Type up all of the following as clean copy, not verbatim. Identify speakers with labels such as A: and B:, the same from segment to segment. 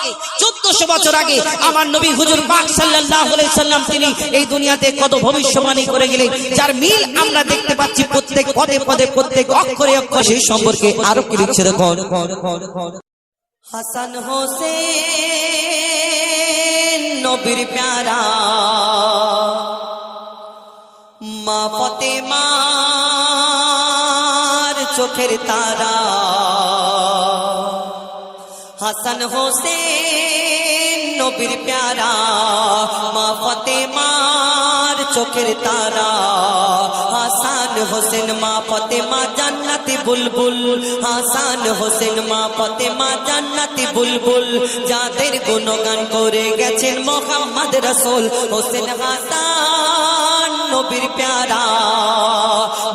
A: থেকে 1400 বছর আগে আমার নবী হুজুর পাক সাল্লাল্লাহু আলাইহি সাল্লাম তিনি এই দুনিয়াতে কত ভবিষ্যবাণী করে গেলেন, যার মিল আমরা দেখতে পাচ্ছি প্রত্যেক পদে পদে প্রত্যেক অক্ষরে অক্ষরে। সেই সম্পর্কে আরো কি লিখছে দেখুন। হাসান হোসেন নবীর প্যারা, মা ফাতেমার চোখের তারা। হাসান হোসেন নবীর প্যারা, মা ফাতেমার চোখের তারা। হাসান হোসেন মা ফাতেমা জান্নাতি বুলবুল, হাসান হোসেন মা ফাতেমা জান্নাতি বুলবুল, যাদের গুণগান করে গেছেন মুহাম্মদ রাসূল। হোসেন হাসান নবীর প্যারা,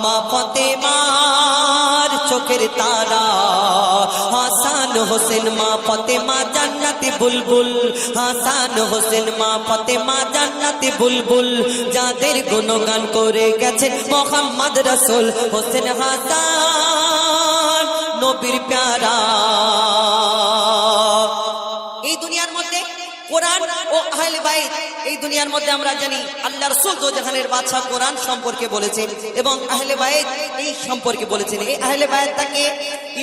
A: মা ফাতেমার চোখের তারা। হাসান হোসেন মা ফাতেমা জান্নাতি বুলবুল, হাসান হোসেন মা ফাতেমা জান্নাতি বুলবুল, যাদের গুণগান করে গেছেন মুহাম্মদ রাসূল। হোসেন হাসান নবীর প্যারা। এই দুনিয়ার মধ্যে কোরআন ও আহলে বাইত, এই দুনিয়ার মধ্যে আমরা জানি আল্লাহ রাসূল দোজাহানের বাদশা কোরআন সম্পর্কে বলেছেন এবং আহলে বাইত এই সম্পর্কে বলেছেন। এই আহলে বাইতটাকে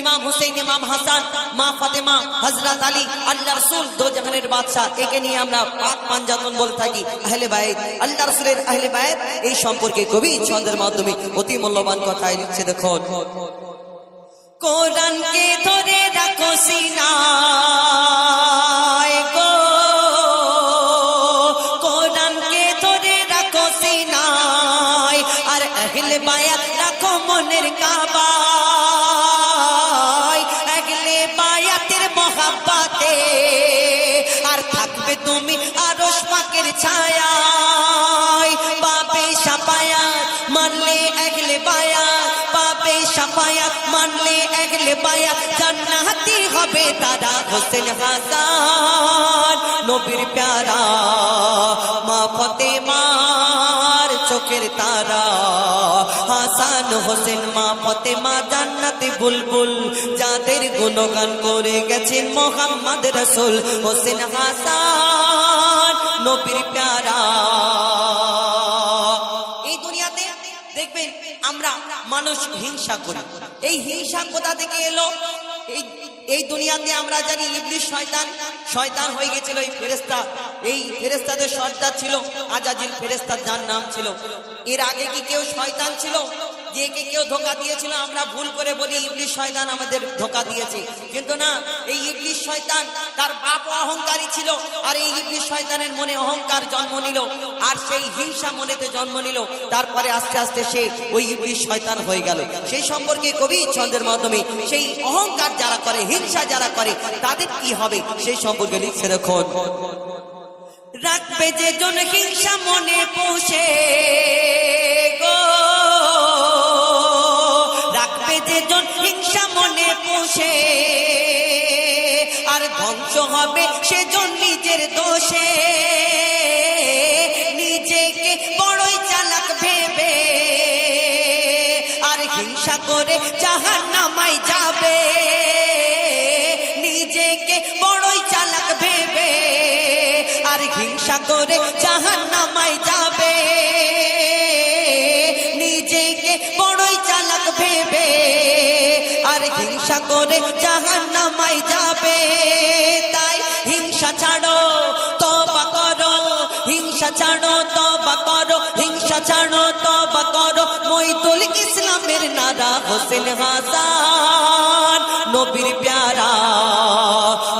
A: ইমাম হুসাইন, ইমাম হাসান, মা ফাতেমা, হযরত আলী, আল্লাহ রাসূল দোজাহানের বাদশা, একে নিয়ে আমরা পাক পাঞ্জাতন বলে থাকি আহলে বাইত। আল্লাহ রাসূলের আহলে বাইত এই সম্পর্কে কবি ছন্দের মাধ্যমে অতি মূল্যবান কথা লিখছে দেখুন। কোরআনকে ধরে রাখো সিনায় গো, কোরআনকে ধরে রাখো সিনায়, আর আহলে বায়াত রাখো মনের কাবায়। আহলে বায়াতের মহব্বতে আর থাকবে তুমি আরশ পাকের ছায়ায়। পাবে শাফায়াত মানলে আহলে বায়াত, পাবে শাফায়াত মানলে আহলে বায়াত, জান্নাতি হবে তারা। হোসেন হাসান নবীর প্যারা, মা ফাতেমার চোখের তারা। হাসান হোসেন মা ফাতেমা জান্নাতি বুলবুল, যাদের গুণগান করে গেছেন মুহাম্মদ রাসূল। হোসেন হাসান নবীর প্যারা। এই দুনিয়াতে দেখবেন আমরা মানুষ হিংসা করি। এই হিংসা কোথা থেকে এলো? এই দুনিয়াতে আমরা জানি ইবলিস শয়তান হয়ে গেছিল। এই ফেরেশতা, এই ফেরেশতাদের সর্দার ছিল আজাজিল ফেরেশতা, যার নাম ছিল। এর আগে কি কেউ শয়তান ছিল যে একে কেউ ধোঁকা দিয়েছিল? আমরা ভুল করে বলি ইবলিস শয়তান আমাদের ধোঁকা দিয়েছে, কিন্তু না। এই ইবলিস শয়তান তার বাপ অহংকারী ছিল, আর এই ইবলিস শয়তানের মনে অহংকার জন্ম নিল, আর সেই হিংসা মনেতে জন্ম নিল। তারপরে আস্তে আস্তে সে ওই ইবলিস শয়তান হয়ে গেল। সেই সম্পর্কে কবি ছন্দের মাধ্যমে সেই অহংকার যারা করে, হিংসা যারা করে, তাদের কি হবে সেই সম্পর্কে লিখছে দেখুন। রাখবে যে জন হিংসা মনে পোষে গো, রাখবে যে জন হিংসা মনে পোষে, আর ধ্বংস হবে সেজন নিজের দোষে। নিজেকে বড়ই চালাক ভেবে আর হিংসা করে জাহান্নামায় যাবে। নিজেকে বড়ই চালাক ভেবে আর হিংসা করে জাহান্নামায় যাবে। নিজেকে বড়ই চালাক ভেবে আর হিংসা করে জাহান্নামায় যাবে। তাই হিংসা ছাড়ো তওবা করো, হিংসা ছাড়ো তওবা করো, হিংসা ছাড়ো তওবা করো, মঈদুল ইসলামের নারা। হোসেন হাসান নবীর প্যারা,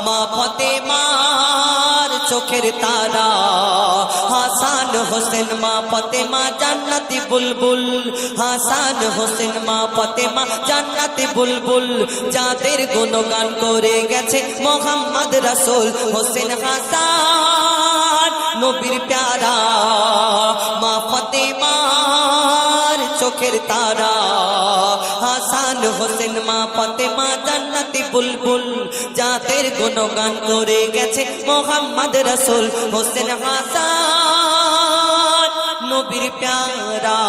A: মা ফাতেমার চোখের তারা। হাসান হোসেন মা ফাতেমা জান্নাতি বুলবুল, হাসান হোসেন মা ফাতেমা জান্নাতি বুলবুল, যাদের গুণগান করে গেছে মুহাম্মদ রাসূল। হোসেন হাসান নবীর প্যারা, মা ফাতেমার চোখের তারা। হাসান হোসেন মা ফাতেমা জান্নাতি বুলবুল, যাদের গুণগান করে গেছে মুহাম্মদ রাসূল। হোসেন হাসান নবীর প্যারা।